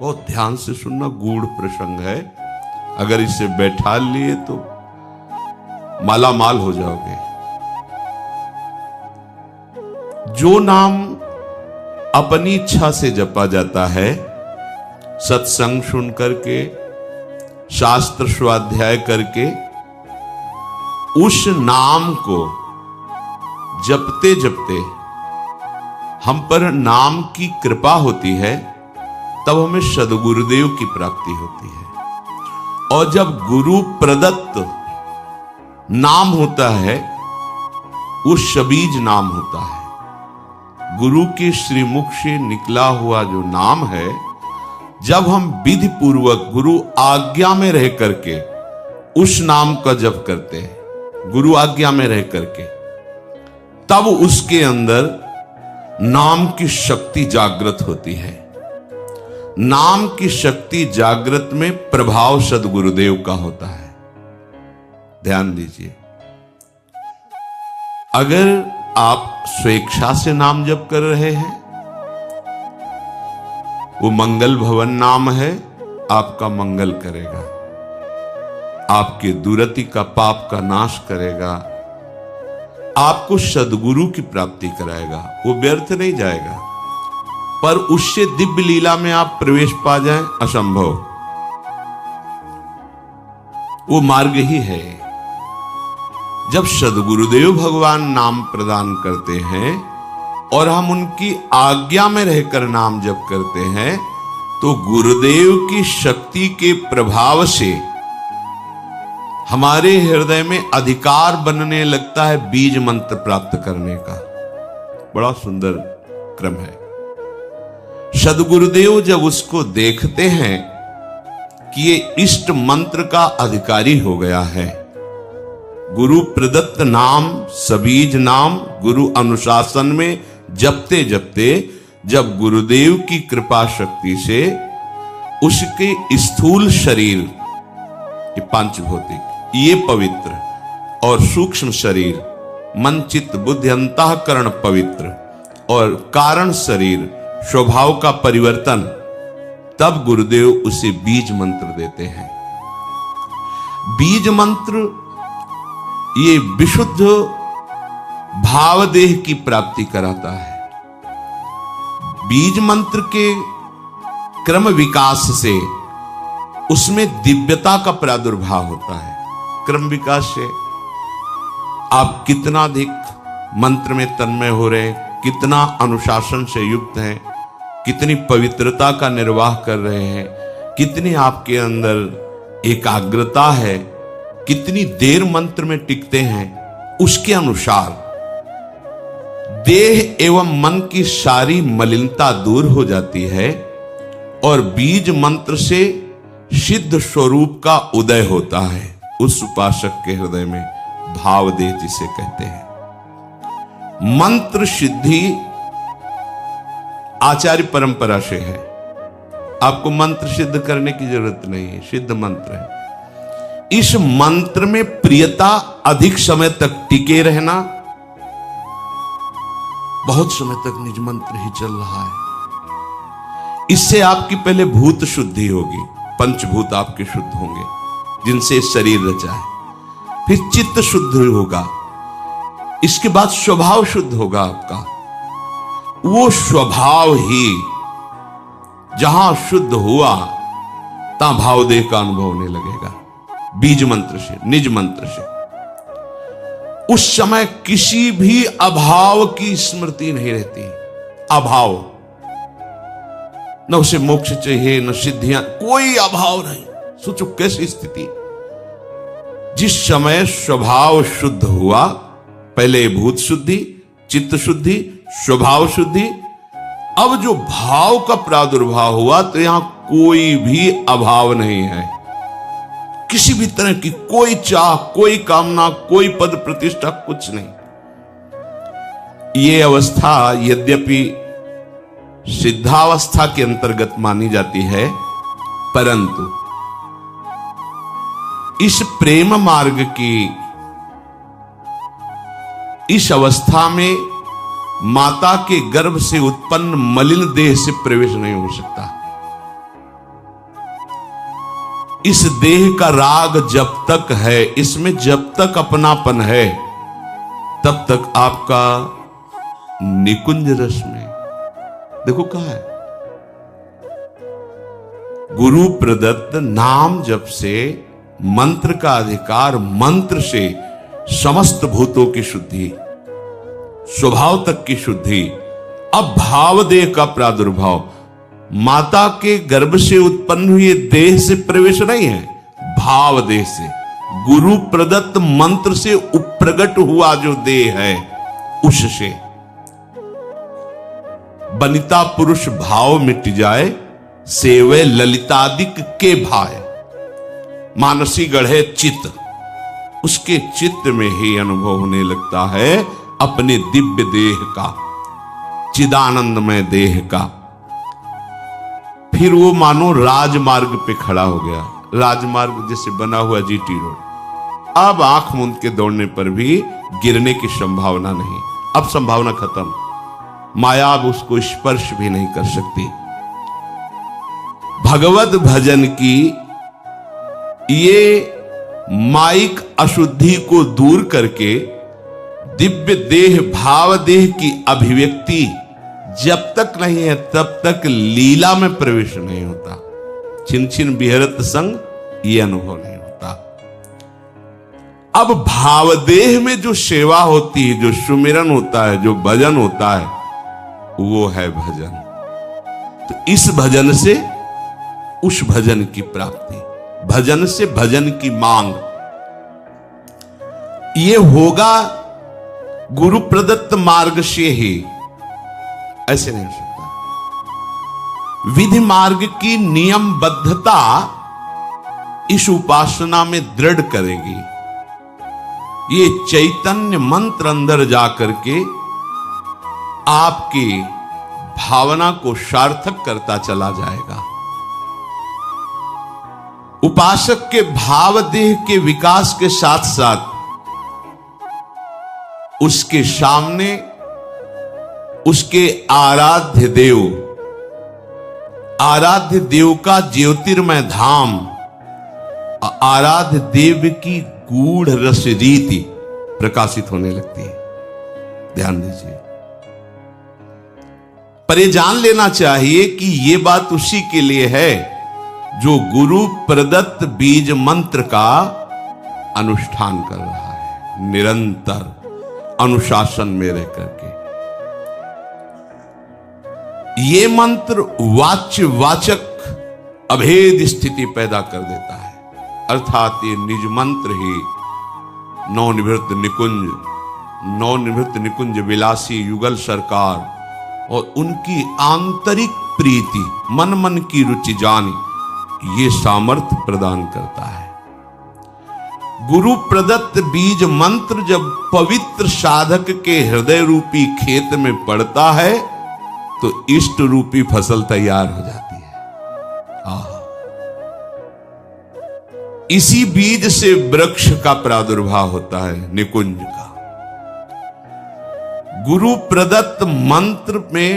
बहुत ध्यान से सुनना, गूढ़ प्रसंग है। अगर इसे बैठा लिए तो माला माल हो जाओगे। जो नाम अपनी इच्छा से जपा जाता है, सत्संग सुन करके, शास्त्र स्वाध्याय करके, उस नाम को जपते जपते हम पर नाम की कृपा होती है, तब हमें सद्गुरुदेव की प्राप्ति होती है। और जब गुरु प्रदत्त नाम होता है, वो शबीज नाम होता है। गुरु के श्रीमुख से निकला हुआ जो नाम है, जब हम विधि पूर्वक गुरु आज्ञा में रह करके उस नाम का जप करते हैं, गुरु आज्ञा में रह करके, तब उसके अंदर नाम की शक्ति जागृत होती है। नाम की शक्ति जागृत में प्रभाव सद्गुरुदेव का होता है। ध्यान दीजिए, अगर आप स्वेच्छा से नाम जप कर रहे हैं, वो मंगल भवन नाम है, आपका मंगल करेगा, आपके दुरति का पाप का नाश करेगा, आपको सद्गुरु की प्राप्ति कराएगा। वो व्यर्थ नहीं जाएगा, पर उससे दिव्य लीला में आप प्रवेश पा जाएं, असंभव। वो मार्ग ही है। जब सद्गुरुदेव भगवान नाम प्रदान करते हैं और हम उनकी आज्ञा में रहकर नाम जप करते हैं, तो गुरुदेव की शक्ति के प्रभाव से हमारे हृदय में अधिकार बनने लगता है बीज मंत्र प्राप्त करने का। बड़ा सुंदर क्रम है। सद्गुरुदेव जब उसको देखते हैं कि ये इष्ट मंत्र का अधिकारी हो गया है, गुरु प्रदत्त नाम, सबीज नाम, गुरु अनुशासन में जपते जपते, जब गुरुदेव की कृपा शक्ति से उसके स्थूल शरीर, ये पांचभौतिक, ये पवित्र, और सूक्ष्म शरीर, मन चित्त बुद्धि अंतःकरण पवित्र, और कारण शरीर स्वभाव का परिवर्तन, तब गुरुदेव उसे बीज मंत्र देते हैं। बीज मंत्र ये विशुद्ध भावदेह की प्राप्ति कराता है। बीज मंत्र के क्रम विकास से उसमें दिव्यता का प्रादुर्भाव होता है। क्रम विकास से आप कितना अधिक मंत्र में तन्मय हो रहे हैं, कितना अनुशासन से युक्त हैं, कितनी पवित्रता का निर्वाह कर रहे हैं, कितनी आपके अंदर एकाग्रता है, कितनी देर मंत्र में टिकते हैं, उसके अनुसार देह एवं मन की सारी मलिनता दूर हो जाती है और बीज मंत्र से सिद्ध स्वरूप का उदय होता है। उस उपासक के हृदय में भाव देह जिसे कहते हैं। मंत्र सिद्धि आचार्य परंपरा से है। आपको मंत्र सिद्ध करने की जरूरत नहीं है, सिद्ध मंत्र है। इस मंत्र में प्रियता, अधिक समय तक टिके रहना, बहुत समय तक निज मंत्र ही चल रहा है, इससे आपकी पहले भूत शुद्धि होगी, पंचभूत आपके शुद्ध होंगे जिनसे शरीर रचा है। फिर चित्त शुद्ध होगा, इसके बाद स्वभाव शुद्ध होगा आपका। वो स्वभाव ही जहां शुद्ध हुआ, तहां भावदेह का अनुभव होने लगेगा। बीज मंत्र से, निज मंत्र से उस समय किसी भी अभाव की स्मृति नहीं रहती। अभाव, न उसे मोक्ष चाहिए, न सिद्धियां, कोई अभाव नहीं। सोचो कैसी स्थिति। जिस समय स्वभाव शुद्ध हुआ, पहले भूत शुद्धि, चित्त शुद्धि, स्वभाव शुद्धि, अब जो भाव का प्रादुर्भाव हुआ, तो यहां कोई भी अभाव नहीं है। किसी भी तरह की कोई चाह, कोई कामना, कोई पद प्रतिष्ठा, कुछ नहीं। ये अवस्था यद्यपि सिद्धावस्था के अंतर्गत मानी जाती है, परंतु इस प्रेम मार्ग की इस अवस्था में माता के गर्भ से उत्पन्न मलिन देह से प्रवेश नहीं हो सकता। इस देह का राग जब तक है, इसमें जब तक अपनापन है, तब तक आपका निकुंज रस में, देखो कहा है, गुरु प्रदत्त नाम जप से, मंत्र का अधिकार, मंत्र से समस्त भूतों की शुद्धि, स्वभाव तक की शुद्धि। अब भाव देह का प्रादुर्भाव, माता के गर्भ से उत्पन्न हुए देह से प्रवेश नहीं है, भाव देह से, गुरु प्रदत्त मंत्र से उप्रगट हुआ जो देह है उससे। बनिता पुरुष भाव मिट जाए, सेवे ललितादिक के भाय, मानसी गढ़े चित्त, उसके चित्त में ही अनुभव होने लगता है अपने दिव्य देह का, चिदानंदमय देह का। फिर वो मानो राजमार्ग पे खड़ा हो गया, राजमार्ग जैसे बना हुआ जीटी रोड, अब आंख मूंद के दौड़ने पर भी गिरने की संभावना नहीं, अब संभावना खत्म, माया अब उसको स्पर्श भी नहीं कर सकती। भगवत भजन की ये माइक अशुद्धि को दूर करके दिव्य देह भाव देह की अभिव्यक्ति जब तक नहीं है तब तक लीला में प्रवेश नहीं होता। छिन छिन बिहरत संग ये अनुभव नहीं होता। अब भावदेह में जो सेवा होती है, जो सुमिरन होता है, जो भजन होता है, वो है भजन। तो इस भजन से उस भजन की प्राप्ति, भजन से भजन की मांग, ये होगा गुरु प्रदत्त मार्ग से ही, ऐसे नहीं हो सकता। विधि मार्ग की नियमबद्धता इस उपासना में दृढ़ करेगी। ये चैतन्य मंत्र अंदर जाकर के आपकी भावना को सार्थक करता चला जाएगा। उपासक के भाव देह के विकास के साथ साथ उसके सामने उसके आराध्य देव का ज्योतिर्मय धाम, आराध्य देव की गूढ़ रस रीति प्रकाशित होने लगती है। ध्यान दीजिए, पर ये जान लेना चाहिए कि ये बात उसी के लिए है जो गुरु प्रदत्त बीज मंत्र का अनुष्ठान कर रहा है, निरंतर अनुशासन में रह करके। ये मंत्र वाच्य वाचक अभेद स्थिति पैदा कर देता है, अर्थात ये निज मंत्र ही नवनिवृत्त निकुंज विलासी युगल सरकार और उनकी आंतरिक प्रीति, मन मन की रुचि जानी, ये सामर्थ्य प्रदान करता है। गुरु प्रदत्त बीज मंत्र जब पवित्र साधक के हृदय रूपी खेत में पड़ता है तो इष्ट रूपी फसल तैयार हो जाती है। इसी बीज से वृक्ष का प्रादुर्भाव होता है, निकुंज का। गुरु प्रदत्त मंत्र में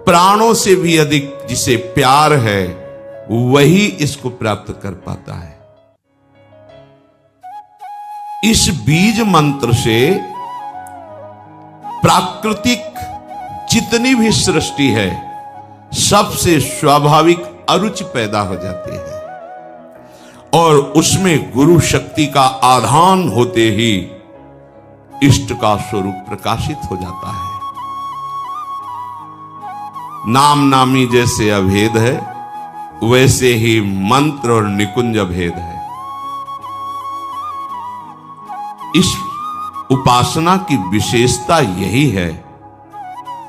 प्राणों से भी अधिक जिसे प्यार है वही इसको प्राप्त कर पाता है। इस बीज मंत्र से प्राकृतिक जितनी भी सृष्टि है सबसे स्वाभाविक अरुचि पैदा हो जाती है और उसमें गुरु शक्ति का आधान होते ही इष्ट का स्वरूप प्रकाशित हो जाता है। नाम नामी जैसे अभेद है वैसे ही मंत्र और निकुंज अभेद है। इस उपासना की विशेषता यही है,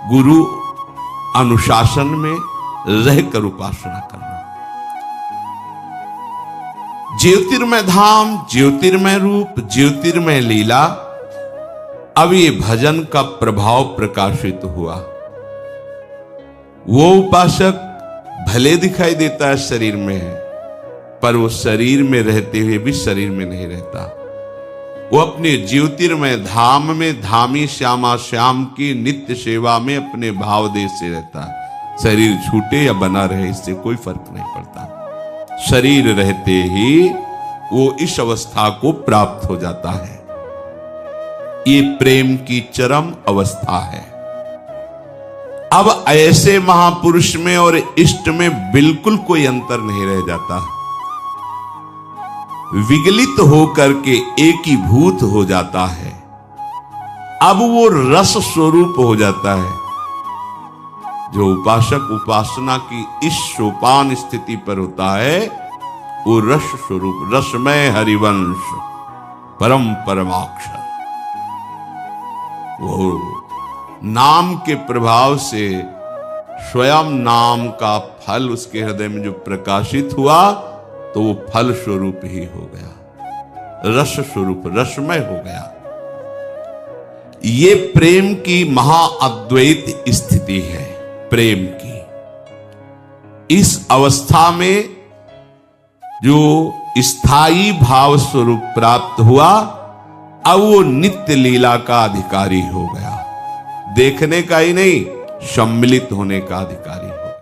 गुरु अनुशासन में रहकर उपासना करना। ज्योतिर्मय धाम, ज्योतिर्मय रूप, ज्योतिर्मय लीला, अब ये भजन का प्रभाव प्रकाशित हुआ। वो उपासक भले दिखाई देता है शरीर में है, पर वो शरीर में रहते हुए भी शरीर में नहीं रहता। वो अपने ज्योतिर्मय धाम में धामी श्यामा श्याम की नित्य सेवा में अपने भाव देश से रहता है। शरीर छूटे या बना रहे इससे कोई फर्क नहीं पड़ता। शरीर रहते ही वो इस अवस्था को प्राप्त हो जाता है। ये प्रेम की चरम अवस्था है। अब ऐसे महापुरुष में और इष्ट में बिल्कुल कोई अंतर नहीं रह जाता। विगलित होकर के एकीभूत हो जाता है। अब वो रस स्वरूप हो जाता है। जो उपासक उपासना की इस सोपान स्थिति पर होता है वो रस स्वरूप, रसमय हरिवंश, परम परमाक्षर, वो नाम के प्रभाव से स्वयं नाम का फल उसके हृदय में जो प्रकाशित हुआ तो वो फल स्वरूप ही हो गया, रस स्वरूप, रसमय हो गया। ये प्रेम की महाअद्वैत स्थिति है। प्रेम की इस अवस्था में जो स्थायी भाव स्वरूप प्राप्त हुआ, अब वो नित्य लीला का अधिकारी हो गया। देखने का ही नहीं, सम्मिलित होने का अधिकारी।